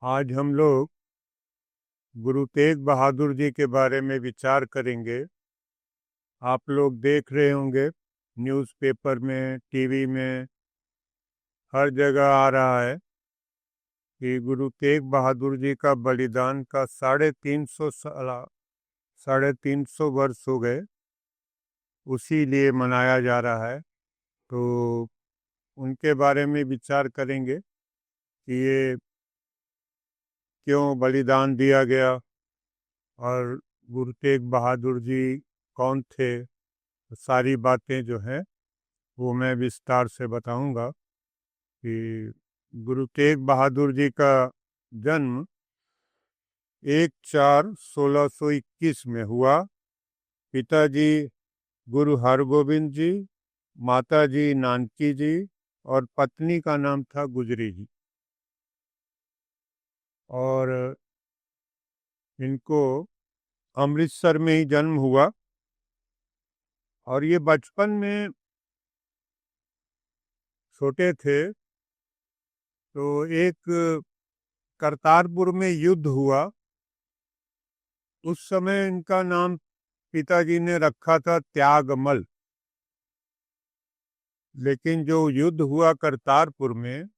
आज हम लोग गुरु तेग बहादुर जी के बारे में विचार करेंगे। आप लोग देख रहे होंगे न्यूज़पेपर में, टीवी में, हर जगह आ रहा है कि गुरु तेग बहादुर जी का बलिदान का 350 वर्ष हो गए। उसी लिए मनाया जा रहा है। तो उनके बारे में विचार करेंगे कि ये क्यों बलिदान दिया गया और गुरु तेग बहादुर जी कौन थे। सारी बातें जो हैं वो मैं विस्तार से बताऊंगा कि गुरु तेग बहादुर जी का जन्म 1/4/1621 में हुआ। पिताजी गुरु हरगोविंद जी, माताजी नानकी जी और पत्नी का नाम था गुजरी जी। और इनको अमृतसर में ही जन्म हुआ। और ये बचपन में छोटे थे तो एक करतारपुर में युद्ध हुआ। उस समय इनका नाम पिताजी ने रखा था त्यागमल। लेकिन जो युद्ध हुआ करतारपुर में,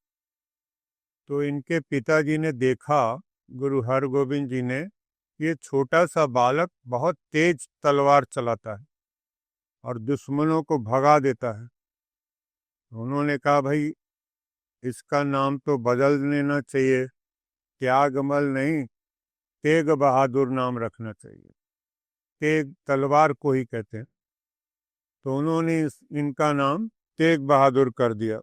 तो इनके पिताजी ने देखा, गुरु हरगोविंद जी ने, ये छोटा सा बालक बहुत तेज तलवार चलाता है और दुश्मनों को भगा देता है। उन्होंने कहा, भाई इसका नाम तो बदल लेना चाहिए, त्यागमल नहीं, तेग बहादुर नाम रखना चाहिए। तेग तलवार को ही कहते हैं। तो उन्होंने इनका नाम तेग बहादुर कर दिया।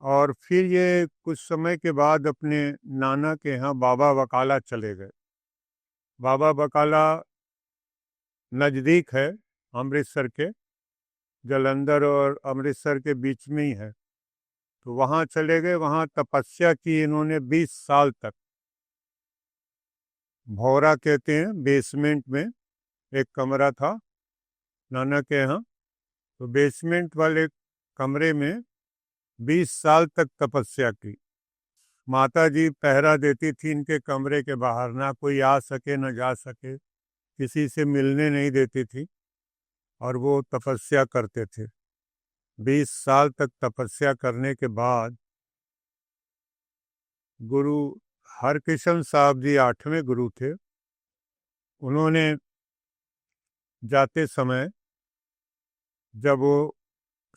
और फिर ये कुछ समय के बाद अपने नाना के यहाँ बाबा बकाला चले गए। बाबा बकाला नज़दीक है अमृतसर के, जालंधर और अमृतसर के बीच में ही है। तो वहाँ चले गए, वहाँ तपस्या की इन्होंने 20 साल तक। भौरा कहते हैं, बेसमेंट में एक कमरा था नाना के यहाँ। तो बेसमेंट वाले कमरे में 20 साल तक तपस्या की। माता जी पहरा देती थी इनके कमरे के बाहर, ना कोई आ सके न जा सके, किसी से मिलने नहीं देती थी। और वो तपस्या करते थे। 20 साल तक तपस्या करने के बाद गुरु हरकिशन साहब जी 8वें गुरु थे। उन्होंने जाते समय, जब वो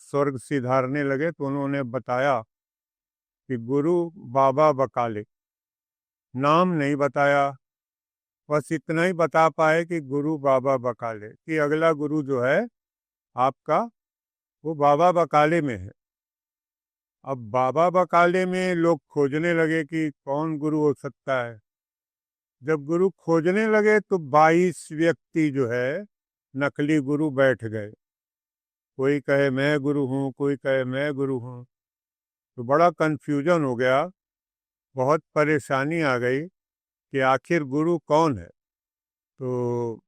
स्वर्ग सिधारने लगे, तो उन्होंने बताया कि गुरु बाबा बकाले, नाम नहीं बताया। बस इतना ही बता पाए कि गुरु बाबा बकाले, कि अगला गुरु जो है आपका, वो बाबा बकाले में है। अब बाबा बकाले में लोग खोजने लगे कि कौन गुरु हो सकता है। जब गुरु खोजने लगे तो 22 व्यक्ति जो है नकली गुरु बैठ गए। कोई कहे मैं गुरु हूँ, कोई कहे मैं गुरु हूँ। तो बड़ा कन्फ्यूजन हो गया, बहुत परेशानी आ गई कि आखिर गुरु कौन है। तो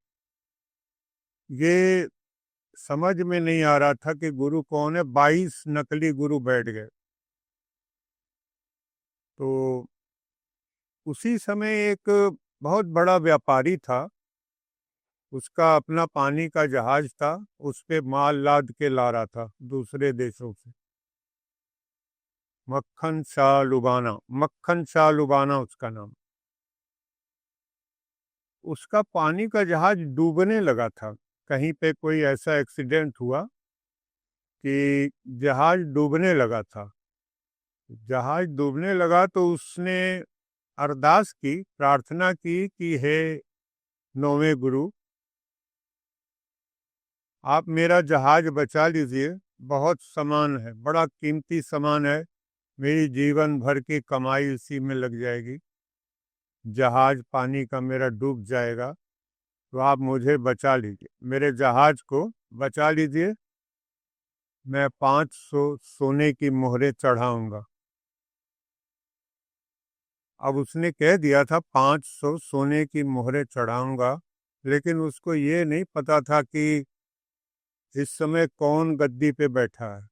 ये समझ में नहीं आ रहा था कि गुरु कौन है। 22 नकली गुरु बैठ गए। तो उसी समय एक बहुत बड़ा व्यापारी था, उसका अपना पानी का जहाज था, उस पे माल लाद के ला रहा था दूसरे देशों से। मक्खन शाह लुबाना, मक्खन शाह लुबाना उसका नाम। उसका पानी का जहाज डूबने लगा था। कहीं पे कोई ऐसा एक्सीडेंट हुआ कि जहाज डूबने लगा था। जहाज डूबने लगा तो उसने अरदास की, प्रार्थना की कि हे 9वें गुरु, आप मेरा जहाज बचा लीजिए। बहुत सामान है, बड़ा कीमती सामान है, मेरी जीवन भर की कमाई उसी में लग जाएगी। जहाज पानी का मेरा डूब जाएगा, तो आप मुझे बचा लीजिए, मेरे जहाज को बचा लीजिए। मैं 500 सोने की मोहरें चढ़ाऊंगा। अब उसने कह दिया था 500 सोने की मोहरें चढ़ाऊंगा, लेकिन उसको ये नहीं पता था कि इस समय कौन गद्दी पे बैठा है।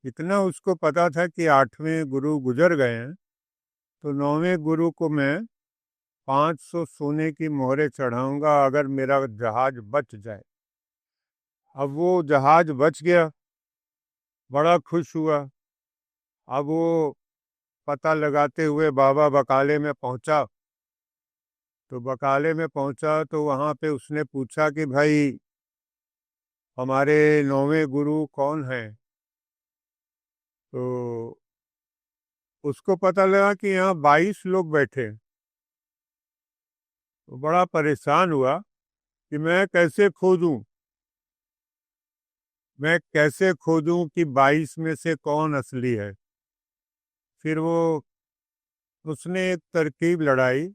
इतना उसको पता था कि 8वें गुरु गुजर गए हैं, तो 9वें गुरु को मैं 500 सोने की मोहरें चढ़ाऊंगा अगर मेरा जहाज बच जाए। अब वो जहाज बच गया, बड़ा खुश हुआ। अब वो पता लगाते हुए बाबा बकाले में पहुंचा। तो बकाले में पहुंचा तो वहां पे उसने पूछा कि भाई हमारे 9वें गुरु कौन हैं। तो उसको पता लगा कि यहाँ 22 लोग बैठे हैं। तो बड़ा परेशान हुआ कि मैं कैसे खोजूं कि 22 में से कौन असली है। फिर उसने एक तरकीब लड़ाई।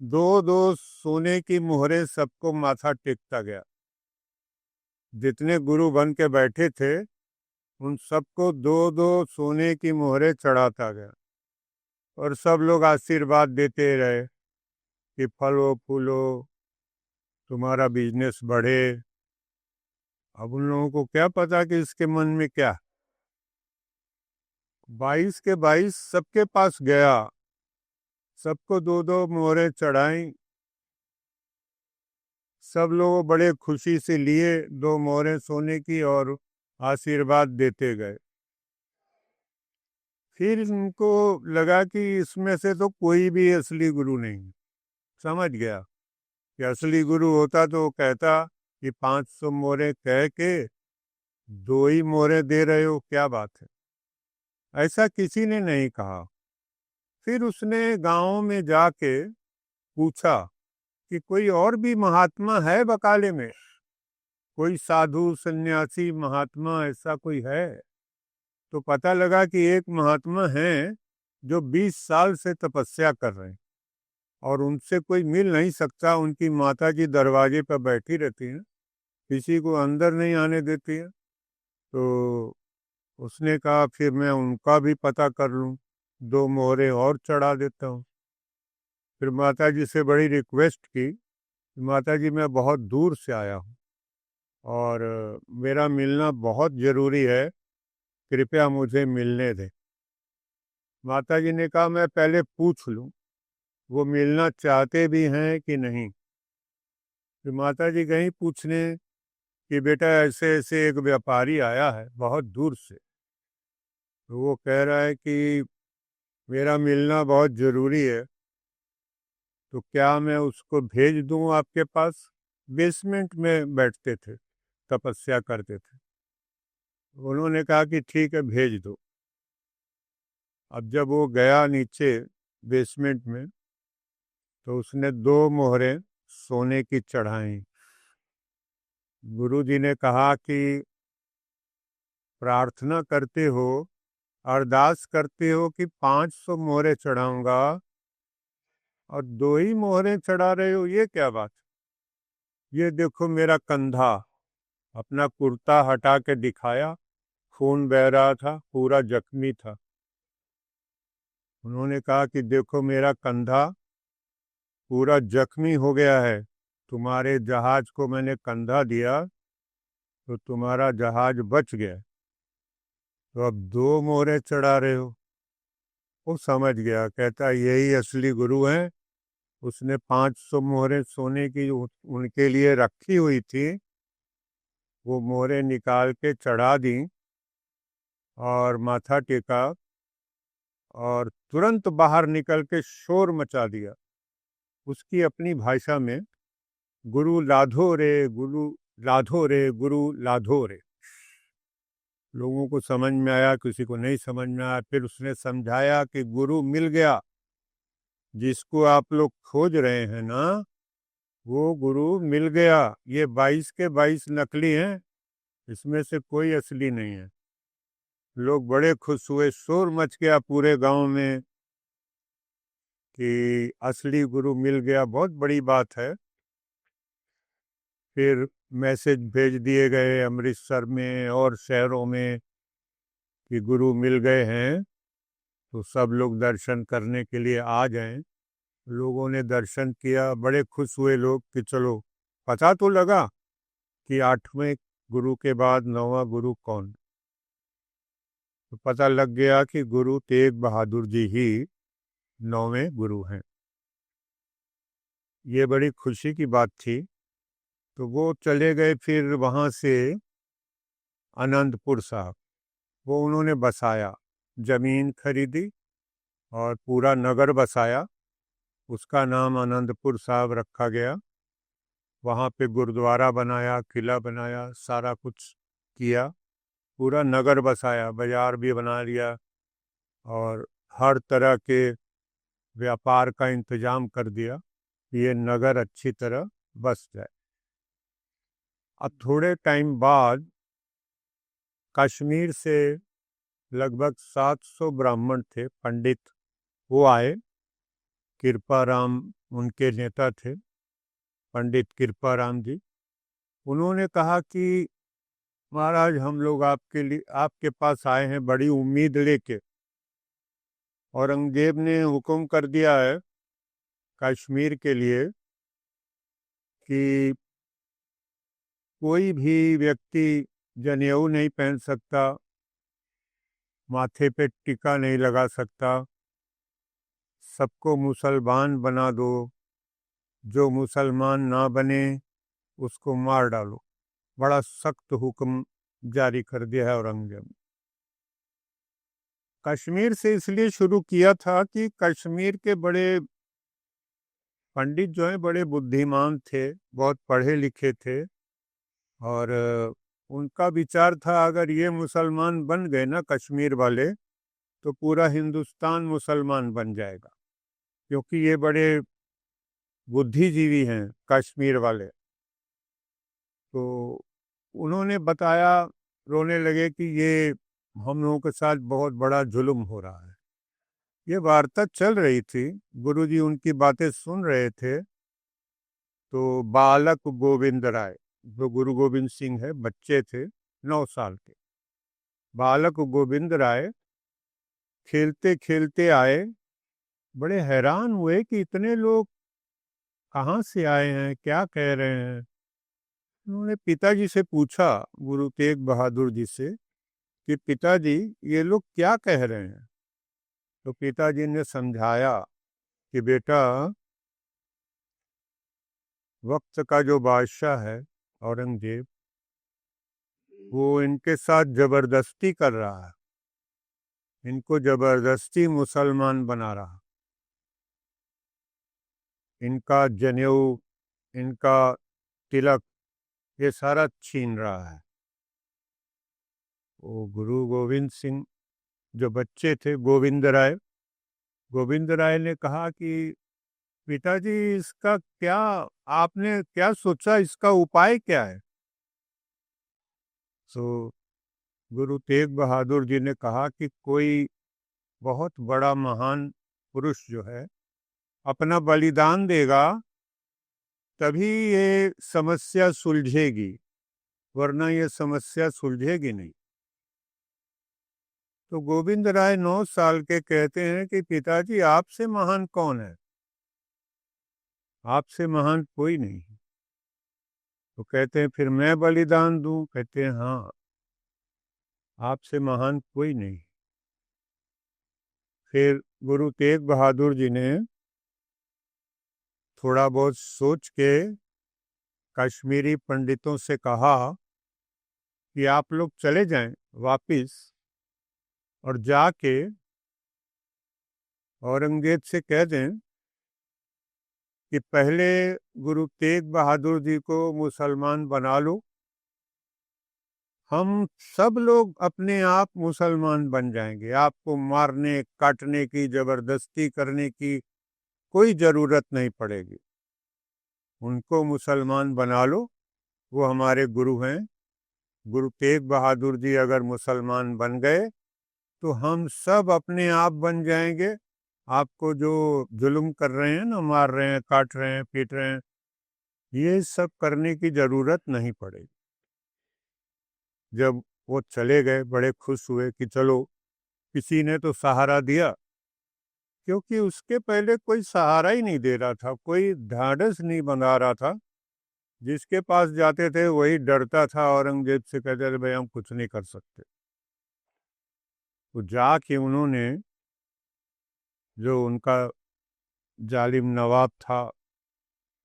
दो दो सोने की मोहरें सबको माथा टेकता गया। जितने गुरु बन के बैठे थे उन सबको दो दो सोने की मोहरें चढ़ाता गया और सब लोग आशीर्वाद देते रहे कि फलो फूलो, तुम्हारा बिजनेस बढ़े। अब उन लोगों को क्या पता कि इसके मन में क्या। 22 के 22 सबके पास गया, सबको दो दो मोहरें चढ़ाई। सब लोग बड़े खुशी से लिए 2 मोहरें सोने की और आशीर्वाद देते गए। फिर इनको लगा कि इसमें से तो कोई भी असली गुरु नहीं। समझ गया कि असली गुरु होता तो वो कहता कि 500 मोहरें कह के 2 ही मोहरें दे रहे हो, क्या बात है। ऐसा किसी ने नहीं कहा। फिर उसने गांव में जाके पूछा कि कोई और भी महात्मा है बकाले में, कोई साधु सन्यासी महात्मा ऐसा कोई है। तो पता लगा कि एक महात्मा हैं जो 20 साल से तपस्या कर रहे हैं और उनसे कोई मिल नहीं सकता। उनकी माता जी दरवाजे पर बैठी रहती हैं, किसी को अंदर नहीं आने देती है। तो उसने कहा फिर मैं उनका भी पता कर लूं, 2 मोहरें और चढ़ा देता हूँ। फिर माता जी से बड़ी रिक्वेस्ट की, माता जी मैं बहुत दूर से आया हूँ और मेरा मिलना बहुत ज़रूरी है, कृपया मुझे मिलने दें। माता जी ने कहा मैं पहले पूछ लूं वो मिलना चाहते भी हैं कि नहीं। फिर माता जी गई पूछने कि बेटा ऐसे ऐसे एक व्यापारी आया है बहुत दूर से, तो वो कह रहा है कि मेरा मिलना बहुत ज़रूरी है, तो क्या मैं उसको भेज दूं आपके पास। बेसमेंट में बैठते थे, तपस्या करते थे। उन्होंने कहा कि ठीक है भेज दो। अब जब वो गया नीचे बेसमेंट में तो उसने 2 मोहरें सोने की चढ़ाई। गुरु जी ने कहा कि प्रार्थना करते हो, अरदास करते हो कि 500 मोहरें चढ़ाऊंगा और 2 ही मोहरें चढ़ा रहे हो, ये क्या बात। ये देखो मेरा कंधा। अपना कुर्ता हटा के दिखाया, खून बह रहा था, पूरा जख्मी था। उन्होंने कहा कि देखो मेरा कंधा पूरा जख्मी हो गया है, तुम्हारे जहाज को मैंने कंधा दिया तो तुम्हारा जहाज बच गया, तो अब 2 मोहरें चढ़ा रहे हो। वो समझ गया, कहता यही असली गुरु हैं। उसने 500 मोहरें सोने की उनके लिए रखी हुई थी, वो मोहरें निकाल के चढ़ा दी और माथा टेका और तुरंत बाहर निकल के शोर मचा दिया। उसकी अपनी भाषा में गुरु लाधो रे, गुरु लाधो रे, गुरु लाधो रे। लोगों को समझ में आया, किसी को नहीं समझ में आया। फिर उसने समझाया कि गुरु मिल गया, जिसको आप लोग खोज रहे हैं ना, वो गुरु मिल गया। ये 22 के 22 नकली हैं, इसमें से कोई असली नहीं है। लोग बड़े खुश हुए, शोर मच गया पूरे गांव में कि असली गुरु मिल गया, बहुत बड़ी बात है। फिर मैसेज भेज दिए गए अमृतसर में और शहरों में कि गुरु मिल गए हैं, तो सब लोग दर्शन करने के लिए आ जाएं। लोगों ने दर्शन किया, बड़े खुश हुए लोग कि चलो पता तो लगा कि 8वें गुरु के बाद 9वां गुरु कौन। तो पता लग गया कि गुरु तेग बहादुर जी ही 9वें गुरु हैं। ये बड़ी खुशी की बात थी। तो वो चले गए फिर वहाँ से आनंदपुर साहब, वो उन्होंने बसाया, जमीन खरीदी और पूरा नगर बसाया। उसका नाम आनंदपुर साहब रखा गया। वहाँ पे गुरुद्वारा बनाया, किला बनाया, सारा कुछ किया, पूरा नगर बसाया, बाजार भी बना लिया और हर तरह के व्यापार का इंतजाम कर दिया कि ये नगर अच्छी तरह बस जाए। अब थोड़े टाइम बाद कश्मीर से लगभग 700 ब्राह्मण थे, पंडित, वो आए। कृपाराम उनके नेता थे, पंडित कृपाराम जी। उन्होंने कहा कि महाराज, हम लोग आपके लिए आपके पास आए हैं बड़ी उम्मीद लेके। औरंगजेब ने हुक्म कर दिया है कश्मीर के लिए कि कोई भी व्यक्ति जनेऊ नहीं पहन सकता, माथे पे टीका नहीं लगा सकता, सबको मुसलमान बना दो, जो मुसलमान ना बने उसको मार डालो। बड़ा सख्त हुक्म जारी कर दिया है औरंगजेब ने। कश्मीर से इसलिए शुरू किया था कि कश्मीर के बड़े पंडित जो हैं बड़े बुद्धिमान थे, बहुत पढ़े लिखे थे और उनका विचार था अगर ये मुसलमान बन गए ना कश्मीर वाले, तो पूरा हिंदुस्तान मुसलमान बन जाएगा, क्योंकि ये बड़े बुद्धिजीवी हैं कश्मीर वाले। तो उन्होंने बताया, रोने लगे कि ये हम लोगों के साथ बहुत बड़ा जुल्म हो रहा है। ये वार्ता चल रही थी, गुरुजी उनकी बातें सुन रहे थे। तो बालक गोविंद राय, जो गुरु गोविंद सिंह है, बच्चे थे 9 साल के, बालक गोविंद राय खेलते खेलते आए। बड़े हैरान हुए कि इतने लोग कहाँ से आए हैं, क्या कह रहे हैं। उन्होंने पिताजी से पूछा, गुरु तेग बहादुर जी से, कि पिताजी ये लोग क्या कह रहे हैं। तो पिताजी ने समझाया कि बेटा, वक्त का जो बादशाह है औरंगजेब, वो इनके साथ जबरदस्ती कर रहा है, इनको जबरदस्ती मुसलमान बना रहा, इनका जनेऊ, इनका तिलक, ये सारा छीन रहा है। वो गुरु गोविंद सिंह, जो बच्चे थे, गोविंद राय ने कहा कि पिताजी, इसका क्या, आपने क्या सोचा, इसका उपाय क्या है। तो गुरु तेग बहादुर जी ने कहा कि कोई बहुत बड़ा महान पुरुष जो है अपना बलिदान देगा, तभी ये समस्या सुलझेगी, वरना ये समस्या सुलझेगी नहीं। तो गोविंद राय 9 साल के कहते हैं कि पिताजी, आपसे महान कौन है, आपसे महान कोई नहीं। तो कहते हैं फिर मैं बलिदान दूं। कहते हैं हाँ, आपसे महान कोई नहीं। फिर गुरु तेग बहादुर जी ने थोड़ा बहुत सोच के कश्मीरी पंडितों से कहा कि आप लोग चले जाएं वापिस और जाके औरंगजेब से कह दें कि पहले गुरु तेग बहादुर जी को मुसलमान बना लो, हम सब लोग अपने आप मुसलमान बन जाएंगे, आपको मारने काटने की, जबरदस्ती करने की कोई ज़रूरत नहीं पड़ेगी। उनको मुसलमान बना लो, वो हमारे गुरु हैं। गुरु तेग बहादुर जी अगर मुसलमान बन गए तो हम सब अपने आप बन जाएंगे। आपको जो जुल्म कर रहे हैं ना, मार रहे हैं, काट रहे हैं, पीट रहे हैं, ये सब करने की ज़रूरत नहीं पड़ेगी। जब वो चले गए, बड़े खुश हुए कि चलो किसी ने तो सहारा दिया, क्योंकि उसके पहले कोई सहारा ही नहीं दे रहा था, कोई ढाढ़स नहीं बना रहा था। जिसके पास जाते थे वही डरता था, औरंगजेब से कहते थे भाई हम कुछ नहीं कर सकते। तो जाके उन्होंने जो उनका जालिम नवाब था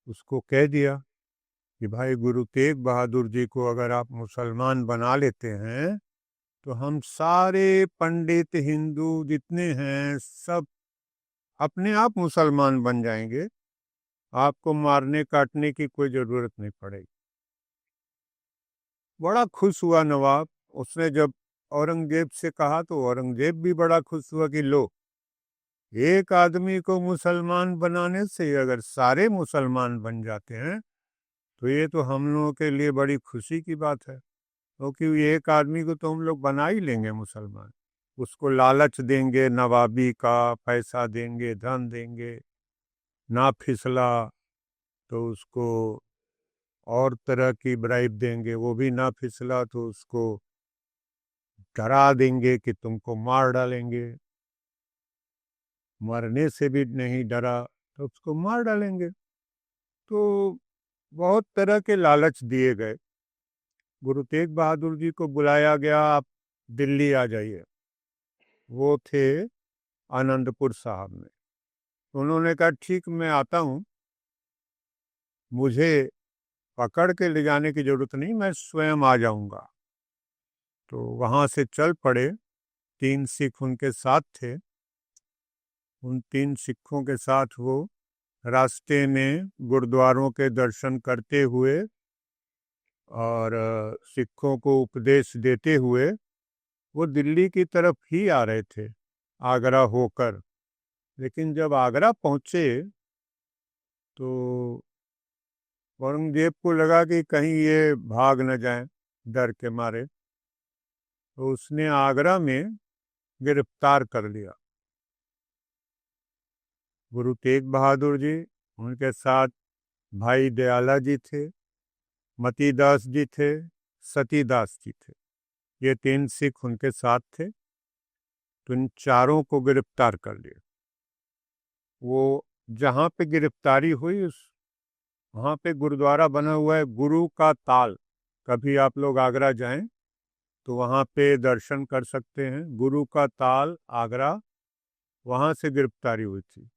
उसको कह दिया कि भाई गुरु तेग बहादुर जी को अगर आप मुसलमान बना लेते हैं तो हम सारे पंडित हिंदू जितने हैं सब अपने आप मुसलमान बन जाएंगे, आपको मारने काटने की कोई जरूरत नहीं पड़ेगी। बड़ा खुश हुआ नवाब। उसने जब औरंगजेब से कहा तो औरंगजेब भी बड़ा खुश हुआ कि लो, एक आदमी को मुसलमान बनाने से अगर सारे मुसलमान बन जाते हैं तो ये तो हम लोगों के लिए बड़ी खुशी की बात है, क्योंकि एक आदमी को तो हम लोग बना ही लेंगे मुसलमान। उसको लालच देंगे, नवाबी का पैसा देंगे, धन देंगे, ना फिसला तो उसको और तरह की ब्राइब देंगे, वो भी ना फिसला तो उसको डरा देंगे कि तुमको मार डालेंगे, मरने से भी नहीं डरा तो उसको मार डालेंगे। तो बहुत तरह के लालच दिए गए। गुरु तेग बहादुर जी को बुलाया गया, आप दिल्ली आ जाइए। वो थे आनंदपुर साहब में। उन्होंने कहा ठीक मैं आता हूँ, मुझे पकड़ के ले जाने की जरूरत नहीं, मैं स्वयं आ जाऊंगा। तो वहां से चल पड़े। 3 सिख उनके साथ थे। उन 3 सिखों के साथ वो रास्ते में गुरुद्वारों के दर्शन करते हुए और सिखों को उपदेश देते हुए वो दिल्ली की तरफ ही आ रहे थे, आगरा होकर। लेकिन जब आगरा पहुंचे तो औरंगजेब को लगा कि कहीं ये भाग न जाएं डर के मारे, तो उसने आगरा में गिरफ्तार कर लिया। गुरु तेग बहादुर जी, उनके साथ भाई दयाला जी थे, मतीदास जी थे, सतीदास जी थे। ये 3 सिख उनके साथ थे। तो इन चारों को गिरफ्तार कर लिया। वो जहाँ पे गिरफ्तारी हुई उस वहाँ पे गुरुद्वारा बना हुआ है गुरु का ताल। कभी आप लोग आगरा जाएं तो वहाँ पे दर्शन कर सकते हैं। गुरु का ताल आगरा, वहाँ से गिरफ्तारी हुई थी।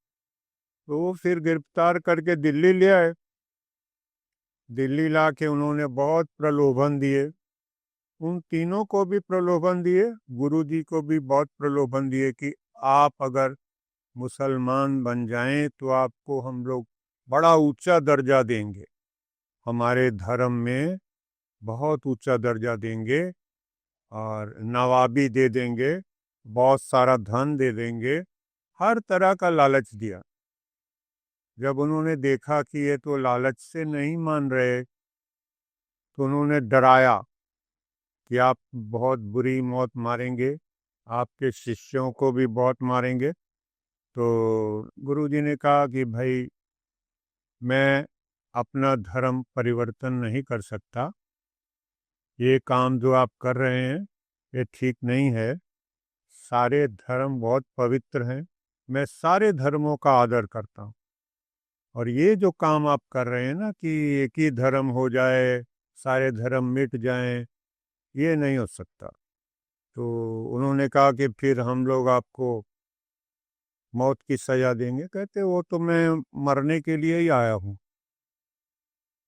तो वो फिर गिरफ्तार करके दिल्ली ले आए। दिल्ली ला के उन्होंने बहुत प्रलोभन दिए। उन तीनों को भी प्रलोभन दिए, गुरु जी को भी बहुत प्रलोभन दिए कि आप अगर मुसलमान बन जाएं तो आपको हम लोग बड़ा ऊंचा दर्जा देंगे, हमारे धर्म में बहुत ऊंचा दर्जा देंगे और नवाबी दे देंगे, बहुत सारा धन दे देंगे, हर तरह का लालच दिया। जब उन्होंने देखा कि ये तो लालच से नहीं मान रहे तो उन्होंने डराया कि आप बहुत बुरी मौत मारेंगे, आपके शिष्यों को भी बहुत मारेंगे। तो गुरुजी ने कहा कि भाई मैं अपना धर्म परिवर्तन नहीं कर सकता, ये काम जो आप कर रहे हैं ये ठीक नहीं है। सारे धर्म बहुत पवित्र हैं, मैं सारे धर्मों का आदर करता हूँ, और ये जो काम आप कर रहे हैं ना कि एक ही धर्म हो जाए, सारे धर्म मिट जाएं, ये नहीं हो सकता। तो उन्होंने कहा कि फिर हम लोग आपको मौत की सजा देंगे। कहते वो तो मैं मरने के लिए ही आया हूँ,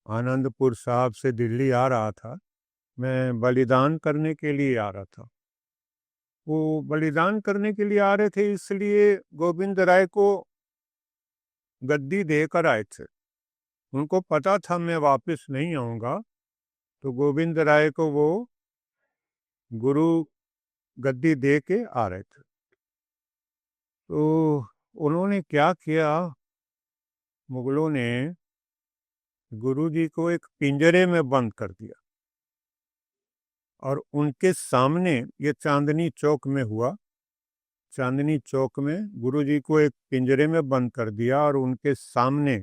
आनंदपुर साहब से दिल्ली आ रहा था, मैं बलिदान करने के लिए आ रहा था। वो बलिदान करने के लिए आ रहे थे, इसलिए गोविंद राय को गद्दी देकर आए थे। उनको पता था मैं वापस नहीं आऊंगा, तो गोविंद राय को वो गुरु गद्दी दे के आ रहे थे। तो उन्होंने क्या किया, मुगलों ने गुरु जी को एक पिंजरे में बंद कर दिया और उनके सामने, ये चांदनी चौक में हुआ, चांदनी चौक में गुरु जी को एक पिंजरे में बंद कर दिया और उनके सामने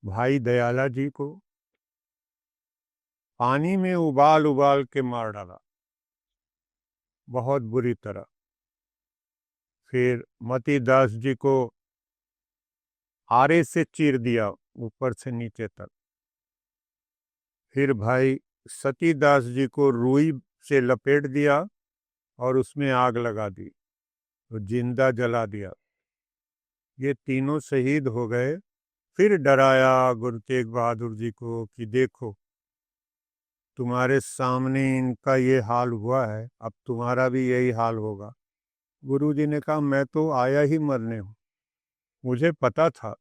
भाई दयाला जी को पानी में उबाल उबाल के मार डाला बहुत बुरी तरह। फिर मती दास जी को आरे से चीर दिया ऊपर से नीचे तक। फिर भाई सतीदास जी को रुई से लपेट दिया और उसमें आग लगा दी। तो जिंदा जला दिया। ये तीनों शहीद हो गए। फिर डराया गुरु तेग बहादुर जी को कि देखो तुम्हारे सामने इनका ये हाल हुआ है, अब तुम्हारा भी यही हाल होगा। गुरु जी ने कहा मैं तो आया ही मरने हूँ, मुझे पता था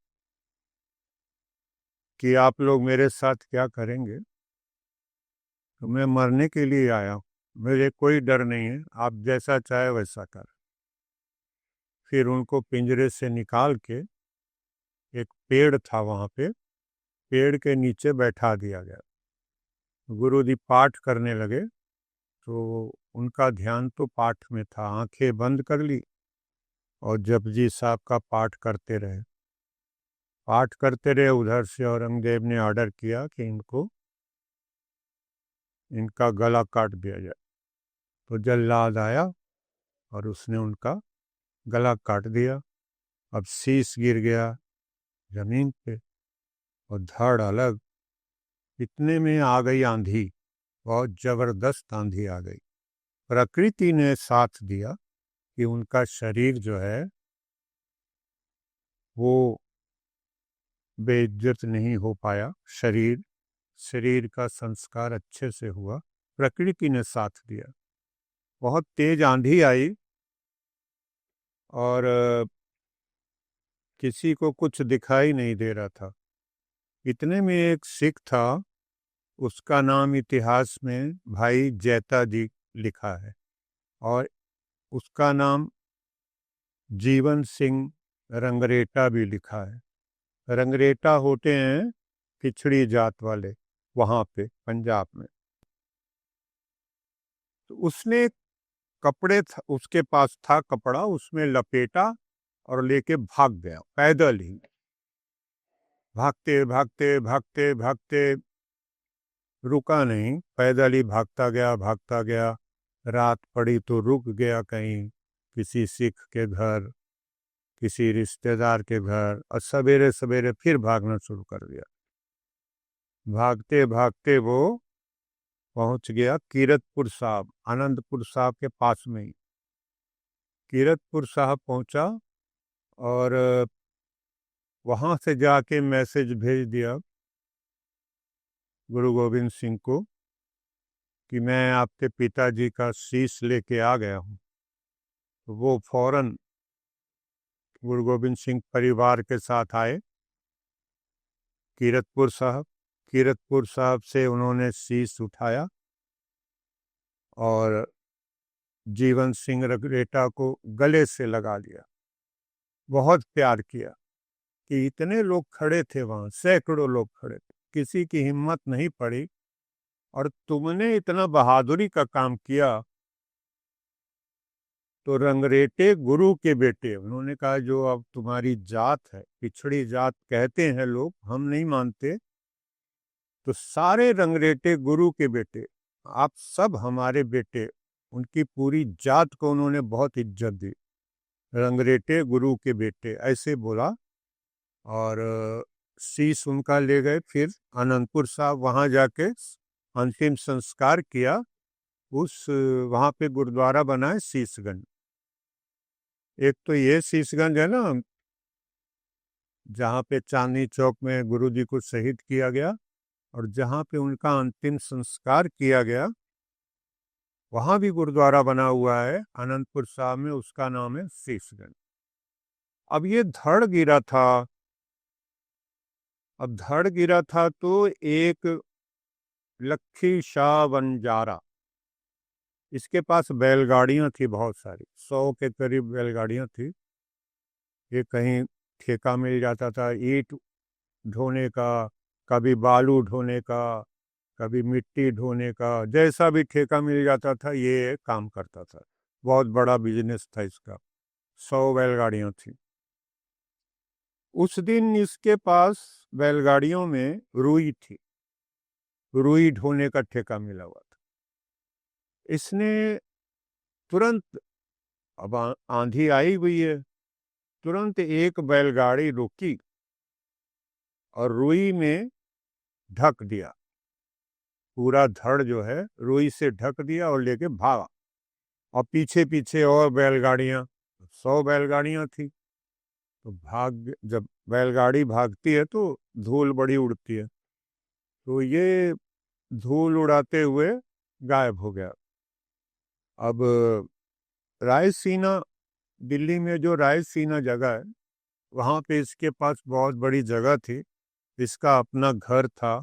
कि आप लोग मेरे साथ क्या करेंगे, तो मैं मरने के लिए आया हूँ, मुझे कोई डर नहीं है, आप जैसा चाहे वैसा कर। फिर उनको पिंजरे से निकाल के एक पेड़ था वहाँ पे, पेड़ के नीचे बैठा दिया गया। गुरु जी पाठ करने लगे तो उनका ध्यान तो पाठ में था, आंखें बंद कर ली और जपजी साहब का पाठ करते रहे। पाठ करते रहे, उधर से औरंगजेब ने ऑर्डर किया कि इनका गला काट दिया जाए। तो जल्लाद आया और उसने उनका गला काट दिया। अब शीश गिर गया जमीन पे और धड़ अलग। इतने में आ गई आंधी, बहुत जबरदस्त आंधी आ गई। प्रकृति ने साथ दिया कि उनका शरीर जो है वो बेइज्जत नहीं हो पाया। शरीर का संस्कार अच्छे से हुआ, प्रकृति ने साथ दिया। बहुत तेज आंधी आई और किसी को कुछ दिखाई नहीं दे रहा था। इतने में एक सिख था, उसका नाम इतिहास में भाई जैता जी लिखा है और उसका नाम जीवन सिंह रंगरेटा भी लिखा है। रंगरेटा होते हैं पिछड़ी जात वाले वहां पे पंजाब में। तो उसने उसके पास था कपड़ा, उसमें लपेटा और लेके भाग गया पैदल ही। भागते भागते भागते भागते रुका नहीं, पैदल ही भागता गया। रात पड़ी तो रुक गया कहीं, किसी सिख के घर, किसी रिश्तेदार के घर, और सवेरे सवेरे फिर भागना शुरू कर दिया। भागते भागते वो पहुंच गया कीरतपुर साहब, आनंदपुर साहब के पास में ही। कीरतपुर साहब पहुंचा और वहां से जाके मैसेज भेज दिया गुरु गोविंद सिंह को कि मैं आपके पिताजी का शीश लेके आ गया हूँ। तो वो फौरन गुरु गोविंद सिंह परिवार के साथ आए कीरतपुर साहब से उन्होंने शीश उठाया और जीवन सिंह रंगरेटा को गले से लगा लिया। बहुत प्यार किया कि इतने लोग खड़े थे वहां, सैकड़ों लोग खड़े थे, किसी की हिम्मत नहीं पड़ी और तुमने इतना बहादुरी का काम किया। तो रंगरेटे गुरु के बेटे, उन्होंने कहा जो अब तुम्हारी जात है, पिछड़ी जात कहते हैं लोग, हम नहीं मानते, तो सारे रंगरेटे गुरु के बेटे, आप सब हमारे बेटे। उनकी पूरी जात को उन्होंने बहुत इज्जत दी, रंगरेटे गुरु के बेटे ऐसे बोला। और शीश उनका ले गए। फिर आनंदपुर साहब वहां जाके अंतिम संस्कार किया। उस वहां पे गुरुद्वारा बना है शीशगंज। एक तो ये शीशगंज है ना, जहाँ पे चांदनी चौक में गुरु जी को शहीद किया गया, और जहाँ पे उनका अंतिम संस्कार किया गया वहां भी गुरुद्वारा बना हुआ है आनंदपुर साहब में, उसका नाम है शीशगंज। अब ये धड़ गिरा था। अब धड़ गिरा था तो एक लखी शाह बंजारा, इसके पास बैलगाड़ियां थी बहुत सारी, 100 के करीब बैलगाड़ियां थी। ये कहीं ठेका मिल जाता था ईंट ढोने का, कभी बालू ढोने का, कभी मिट्टी ढोने का, जैसा भी ठेका मिल जाता था ये काम करता था। बहुत बड़ा बिजनेस था इसका। 100 बैलगाड़ियां थी। उस दिन इसके पास बैलगाड़ियों में रुई थी, रुई ढोने का ठेका मिला हुआ था। इसने तुरंत, अब आंधी आई हुई है, तुरंत एक बैलगाड़ी रुकी और रुई में ढक दिया, पूरा धड़ जो है रुई से ढक दिया और लेके भागा। और पीछे पीछे और बैलगाड़ियां, 100 बैलगाड़ियां थी। तो जब बैलगाड़ी भागती है तो धूल बड़ी उड़ती है, तो ये धूल उड़ाते हुए गायब हो गया। अब रायसीना, दिल्ली में जो रायसीना जगह है, वहाँ पे इसके पास बहुत बड़ी जगह थी, इसका अपना घर था।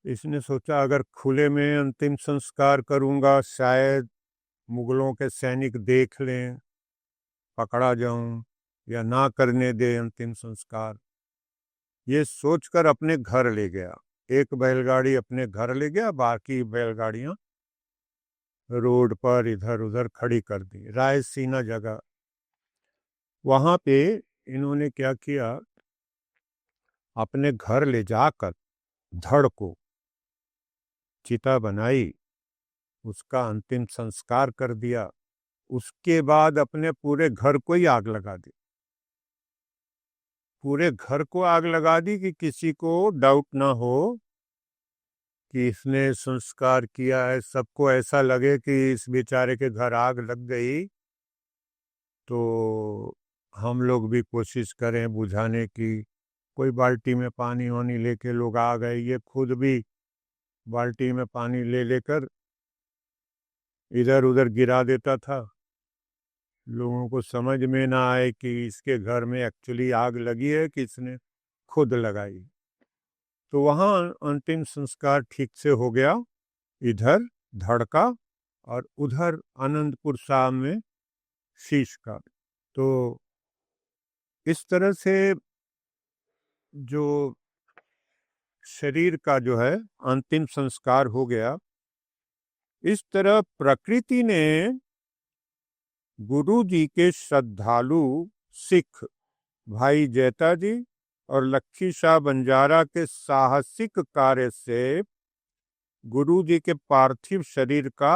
इसने सोचा अगर खुले में अंतिम संस्कार करूँगा शायद मुगलों के सैनिक देख लें, पकड़ा जाऊं या ना करने दे अंतिम संस्कार। ये सोचकर अपने घर ले गया, एक बैलगाड़ी अपने घर ले गया, बाकी बैलगाड़ियां रोड पर इधर उधर खड़ी कर दी। रायसीना जगह, वहां पे इन्होंने क्या किया, अपने घर ले जाकर धड़ को चिता बनाई, उसका अंतिम संस्कार कर दिया। उसके बाद अपने पूरे घर को ही आग लगा दी, पूरे घर को आग लगा दी कि किसी को डाउट ना हो कि इसने संस्कार किया है। सबको ऐसा लगे कि इस बेचारे के घर आग लग गई तो हम लोग भी कोशिश करें बुझाने की। कोई बाल्टी में पानी वानी लेके लोग आ गए, ये खुद भी बाल्टी में पानी ले लेकर इधर उधर गिरा देता था, लोगों को समझ में ना आए कि इसके घर में एक्चुअली आग लगी है कि इसने खुद लगाई। तो वहाँ अंतिम संस्कार ठीक से हो गया, इधर धड़ का और उधर आनंदपुर साहब में शीश का। तो इस तरह से जो शरीर का जो है अंतिम संस्कार हो गया। इस तरह प्रकृति ने गुरु जी के श्रद्धालु सिख भाई जेता जी और लक्ष्मी शाह बंजारा के साहसिक कार्य से गुरु जी के पार्थिव शरीर का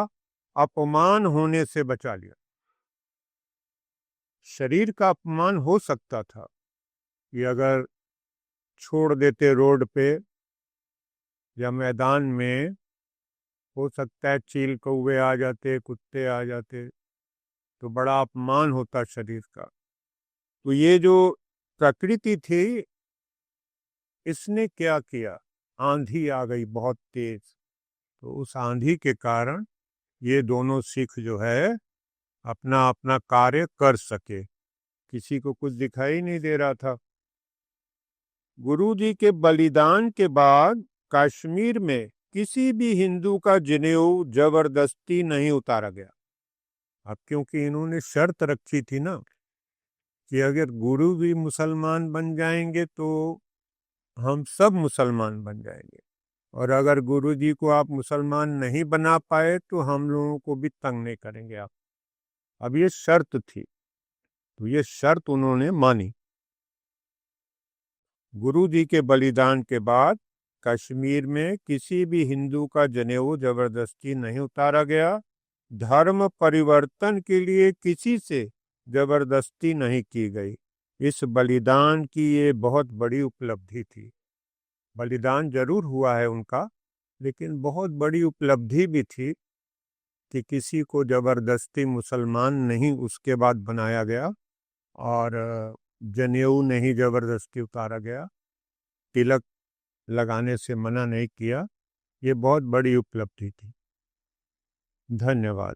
अपमान होने से बचा लिया। शरीर का अपमान हो सकता था कि अगर छोड़ देते रोड पे या मैदान में, हो सकता है चील कौवे आ जाते, कुत्ते आ जाते, तो बड़ा अपमान होता शरीर का। तो ये जो प्रकृति थी, इसने क्या किया, आंधी आ गई बहुत तेज, तो उस आंधी के कारण ये दोनों सिख जो है अपना अपना कार्य कर सके, किसी को कुछ दिखाई नहीं दे रहा था। गुरु जी के बलिदान के बाद कश्मीर में किसी भी हिंदू का जनेऊ जबरदस्ती नहीं उतारा गया। अब क्योंकि इन्होंने शर्त रखी थी ना कि अगर गुरु भी मुसलमान बन जाएंगे तो हम सब मुसलमान बन जाएंगे, और अगर गुरु जी को आप मुसलमान नहीं बना पाए तो हम लोगों को भी तंग नहीं करेंगे आप। अब ये शर्त थी, तो ये शर्त उन्होंने मानी। गुरु जी के बलिदान के बाद कश्मीर में किसी भी हिंदू का जनेऊ जबरदस्ती नहीं उतारा गया। धर्म परिवर्तन के लिए किसी से जबरदस्ती नहीं की गई। इस बलिदान की ये बहुत बड़ी उपलब्धि थी। बलिदान जरूर हुआ है उनका, लेकिन बहुत बड़ी उपलब्धि भी थी कि किसी को जबरदस्ती मुसलमान नहीं उसके बाद बनाया गया, और जनेऊ नहीं जबरदस्ती उतारा गया, तिलक लगाने से मना नहीं किया। ये बहुत बड़ी उपलब्धि थी। धन्यवाद।